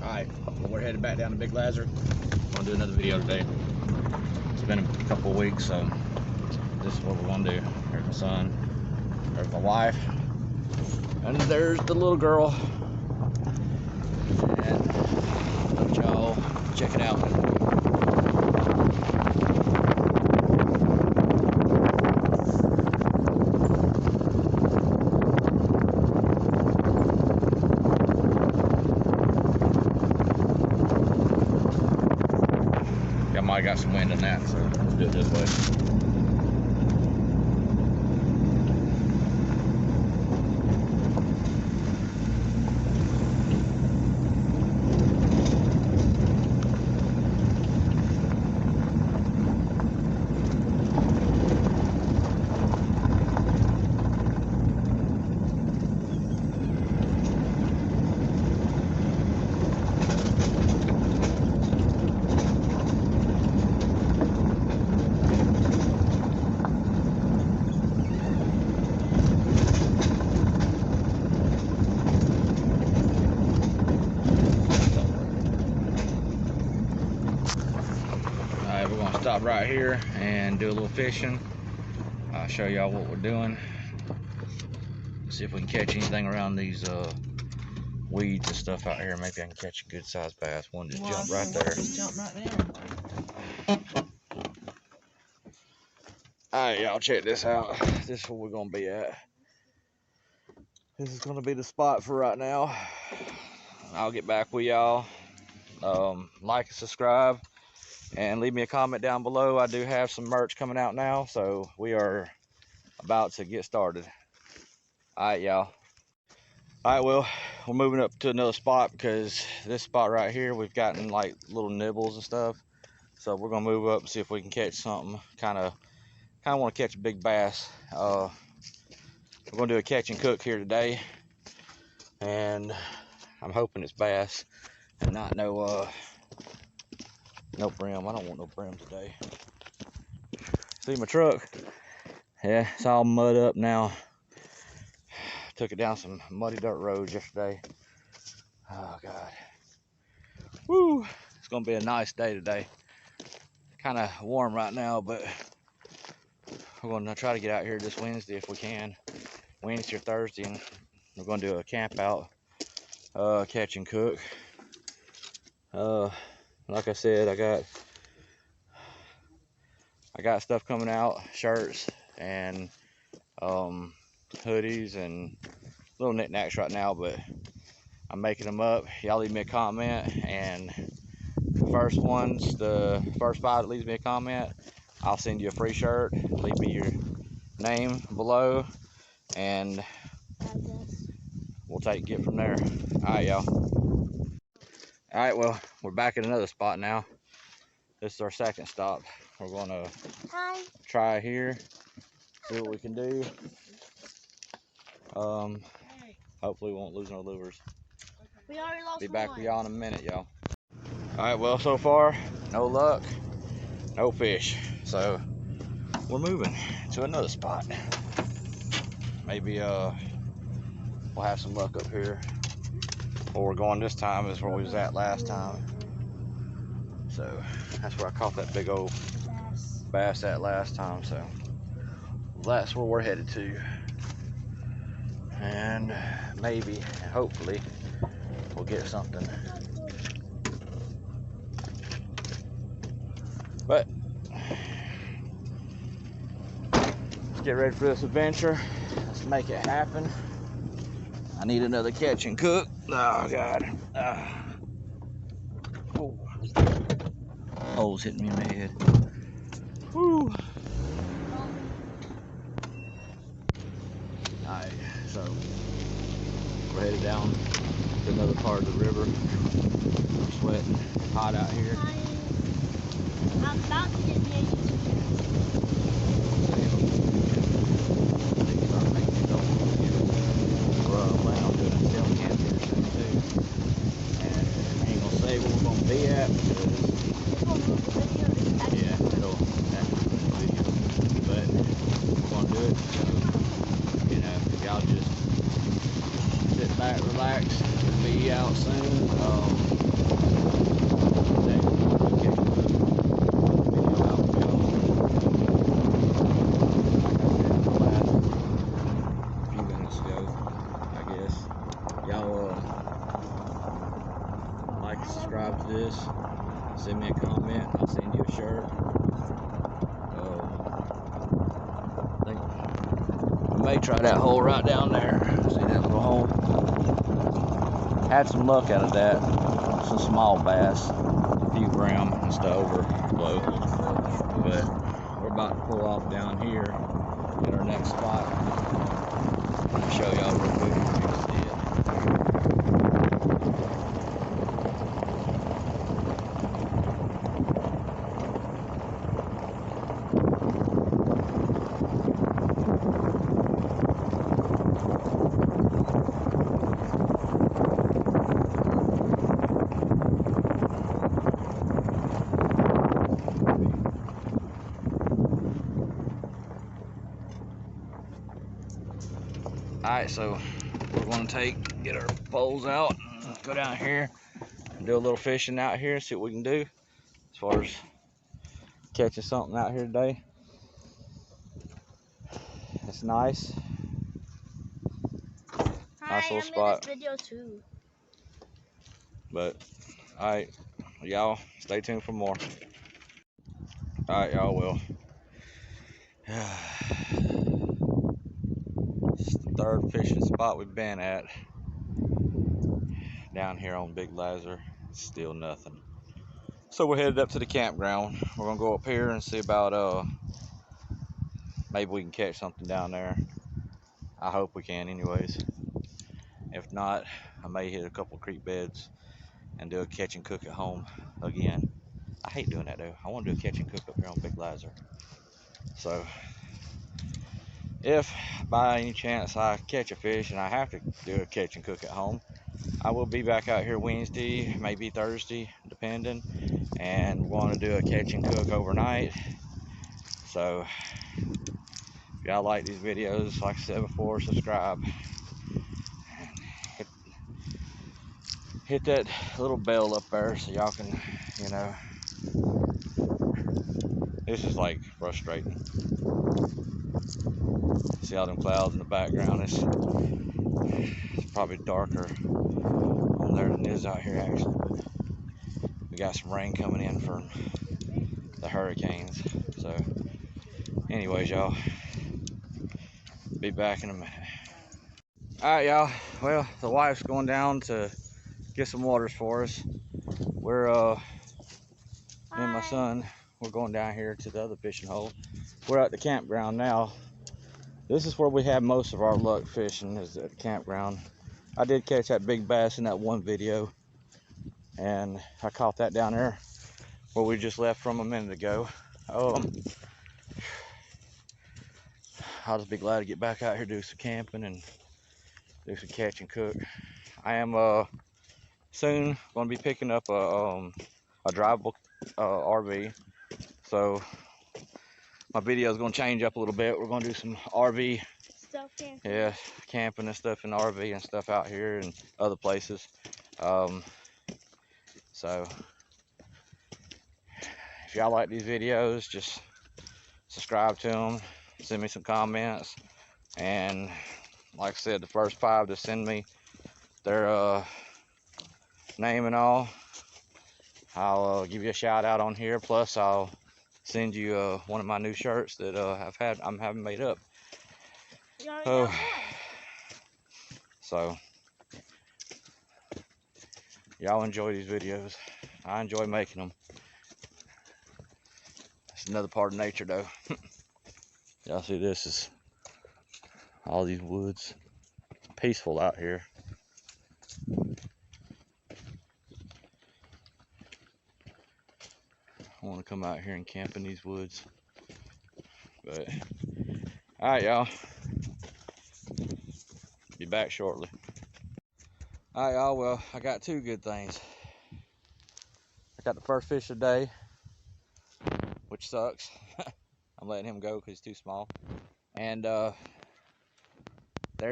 Alright, well, we're headed back down to Big Lazar. I'm gonna do another video today. It's been a couple of weeks, so this is what we're gonna do. There's my son, there's my wife, and there's the little girl. And let y'all check it out. I got some wind in that, so let's do it this way. We're gonna stop right here and do a little fishing. I'll show y'all what we're doing. See if we can catch anything around these weeds and stuff out here. Maybe I can catch a good sized bass. One just jumped right there. Just jump right there. Alright, y'all, check this out. This is where we're gonna be at. This is gonna be the spot for right now. I'll get back with y'all. Like and subscribe. And leave me a comment down below. I do have some merch coming out now, so we are about to get started. Alright, y'all. Alright, well, we're moving up to another spot because this spot right here, we've gotten like little nibbles and stuff. So we're gonna move up and see if we can catch something. Kind of want to catch a big bass. We're gonna do a catch and cook here today, and I'm hoping it's bass and not no brim. I don't want no brim today. See my truck? Yeah, it's all mud up now. Took it down some muddy dirt roads yesterday. Oh God. Woo! It's gonna be a nice day today. Kind of warm right now, but we're gonna try to get out here this Wednesday if we can. Wednesday or Thursday, and we're gonna do a camp out, catch and cook. Like I said, I got stuff coming out, shirts and hoodies and little knickknacks right now, but I'm making them up. Y'all leave me a comment, and the first 5 that leaves me a comment, I'll send you a free shirt. Leave me your name below, and we'll take it from there. All right, y'all. All right, well, we're back at another spot now. This is our second stop. We're gonna try here, see what we can do. Hopefully we won't lose no lures. We already lost. Be back with y'all in a minute, y'all. All right, well, so far, no luck, no fish. So we're moving to another spot. Maybe we'll have some luck up here. Where we're going this time is where we was at last time. So that's where I caught that big old bass at last time. So that's where we're headed to. And maybe, hopefully, we'll get something. But let's get ready for this adventure. Let's make it happen. I need another catch and cook. Oh God. Oh. Holes hitting me in the head. Whew. Alright, so we're headed down to another part of the river. I'm sweating. It's hot out here. I'm about to get the where we're gonna be at because yeah, it'll video. But we're gonna do it. So, you know, if y'all just sit back, relax, we'll be out soon. subscribe to this. Send me a comment. I'll send you a shirt. I think I may try that hole right down there. See that little hole? Had some luck out of that. Some small bass, a few brim and stuff overflow. But we're about to pull off down here at our next spot. I'll show y'all real quick what we just did. Alright, so we're going to get our poles out, and go down here and do a little fishing out here, see what we can do as far as catching something out here today. It's nice. Nice little spot. I'm in this video too. But, alright, y'all stay tuned for more. Alright, y'all, well, it's the third fishing spot we've been at down here on Big Lazar. Still nothing. So we're headed up to the campground. We're gonna go up here and see about maybe we can catch something down there. I hope we can anyways. If not, I may hit a couple creek beds and do a catch and cook at home again. I hate doing that though. I want to do a catch and cook up here on Big Lazar. So if by any chance I catch a fish and I have to do a catch and cook at home, I will be back out here Wednesday, maybe Thursday, depending, and we're going to do a catch and cook overnight. So if y'all like these videos, like I said before, subscribe. Hit that little bell up there so y'all can, you know, this is like frustrating. See all them clouds in the background? It's probably darker on there than it is out here actually, but we got some rain coming in from the hurricanes. So anyways, y'all, be back in a minute. Alright, y'all, well, the wife's going down to get some waters for us. We're me and my son, we're going down here to the other fishing hole. We're at the campground now. This is where we have most of our luck fishing, is at the campground. I did catch that big bass in that one video, and I caught that down there where we just left from a minute ago. I'll just be glad to get back out here, do some camping and do some catch and cook. I am soon going to be picking up a drivable RV, so my video is going to change up a little bit. We're going to do some RV Stuff camping. Yeah, camping and stuff in the RV and stuff out here and other places. So if y'all like these videos, just subscribe to them, send me some comments, and like I said, the first 5 to send me their name and all, I'll give you a shout out on here. Plus I'll send you one of my new shirts that I'm having made up. So y'all enjoy these videos. I enjoy making them. It's another part of nature though. Y'all see, this is all these woods. It's peaceful out here. I want to come out here and camp in these woods. But alright, y'all, be back shortly. Alright, y'all, well, I got 2 good things. I got the first fish of the day, which sucks. I'm letting him go because he's too small. And there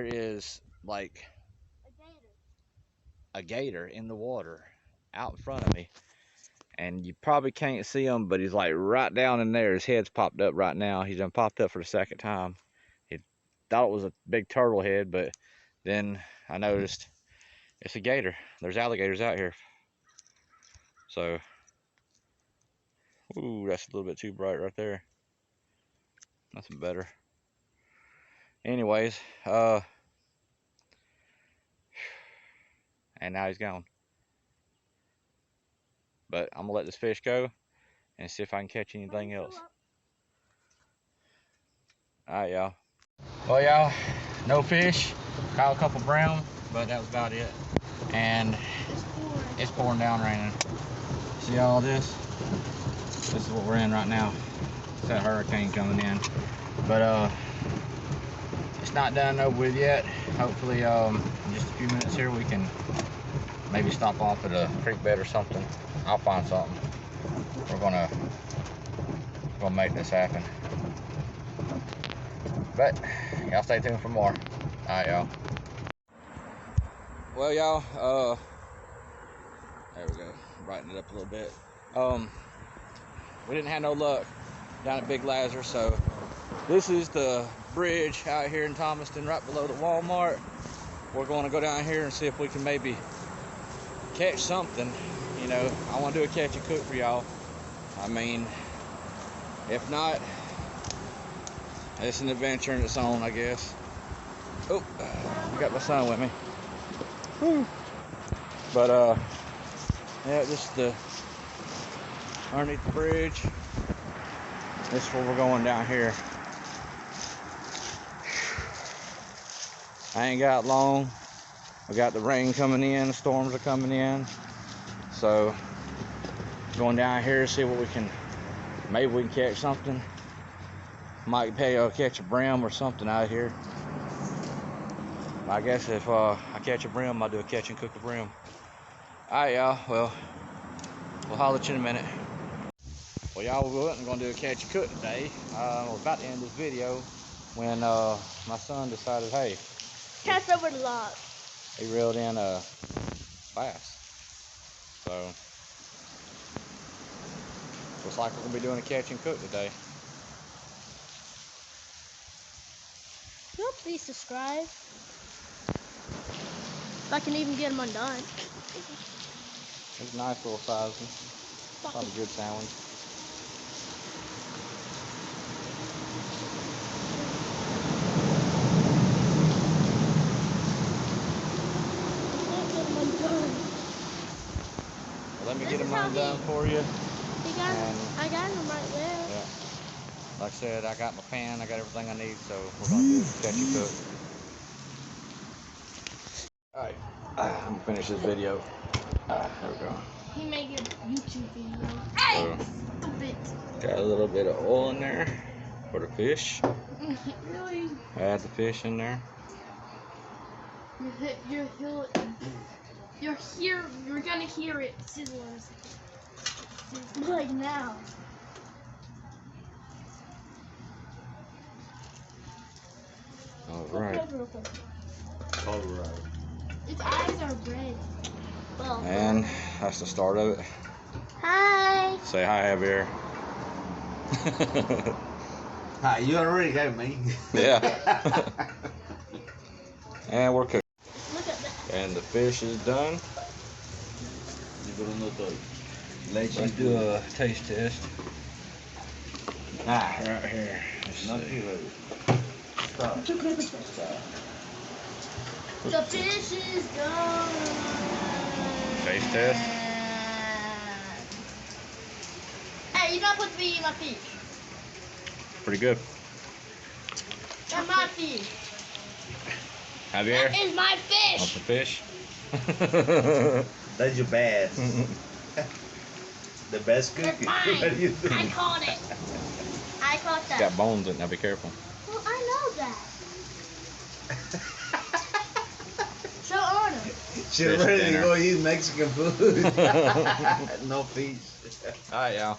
is like a gator in the water out in front of me. And you probably can't see him, but he's like right down in there. His head's popped up right now. He's done popped up for the second time. He thought it was a big turtle head, but then I noticed it's a gator. There's alligators out here. So, ooh, that's a little bit too bright right there. Nothing better. Anyways, and now he's gone. But I'm gonna let this fish go and see if I can catch anything else. Alright, y'all. Well, y'all, no fish. Caught a couple brown, but that was about it. And it's pouring down raining. See all this? This is what we're in right now. It's that hurricane coming in. But it's not done over with yet. Hopefully in just a few minutes here we can maybe stop off at a creek bed or something. I'll find something. We're gonna make this happen. But y'all stay tuned for more. Alright, y'all. Well, y'all, there we go. Brighten it up a little bit. We didn't have no luck down at Big Lazar, so this is the bridge out here in Thomaston, right below the Walmart. We're going to go down here and see if we can maybe catch something. You know, I want to do a catch and cook for y'all. I mean, if not, it's an adventure in its own, I guess. Oh, I got my son with me. Whew. But yeah, this is the underneath the bridge. This is where we're going down here. I ain't got long. We got the rain coming in, the storms are coming in. So going down here, see what we can, maybe we can catch something. Might catch a brim or something out here. I guess if I catch a brim, I'll do a catch and cook a brim. Alright, y'all, well, we'll holler at you in a minute. Well, y'all, we're going to do a catch and cook today. I was about to end this video when my son decided, hey, Cast over the log. he reeled in a bass. So, looks like we're going to be doing a catch and cook today. Can you please subscribe? If I can even get them undone. It's a nice little size one. Probably a good sandwich. Let me get them undone for you. I got them right there. Yeah. Like I said, I got my pan, I got everything I need, so we're going to do catch and cook. Alright, I'm going to finish this video. There we go. He made a YouTube video. So, Stupid. got a little bit of oil in there for the fish. Really? Add the fish in there. You're gonna hear it sizzling. Like now. Alright. Colorado. Its eyes are red. Well, And that's the start of it. hi. Say hi, Javier. Hi, you already got me. Yeah. And we're cooking. Look at that. And the fish is done. Let's do a taste test. Right here. Not too late. Stop. The fish is done. Taste test. Hey, you're not supposed to be eating my fish. Pretty good. That's my fish. Javier, That is my want fish. some fish? That's your bass. The best That's cookie. mine. What do you think? I caught it. I caught that. Got bones in it, now be careful. Well, I know that. So on him. She's ready to go eat Mexican food. No fish. Alright, y'all.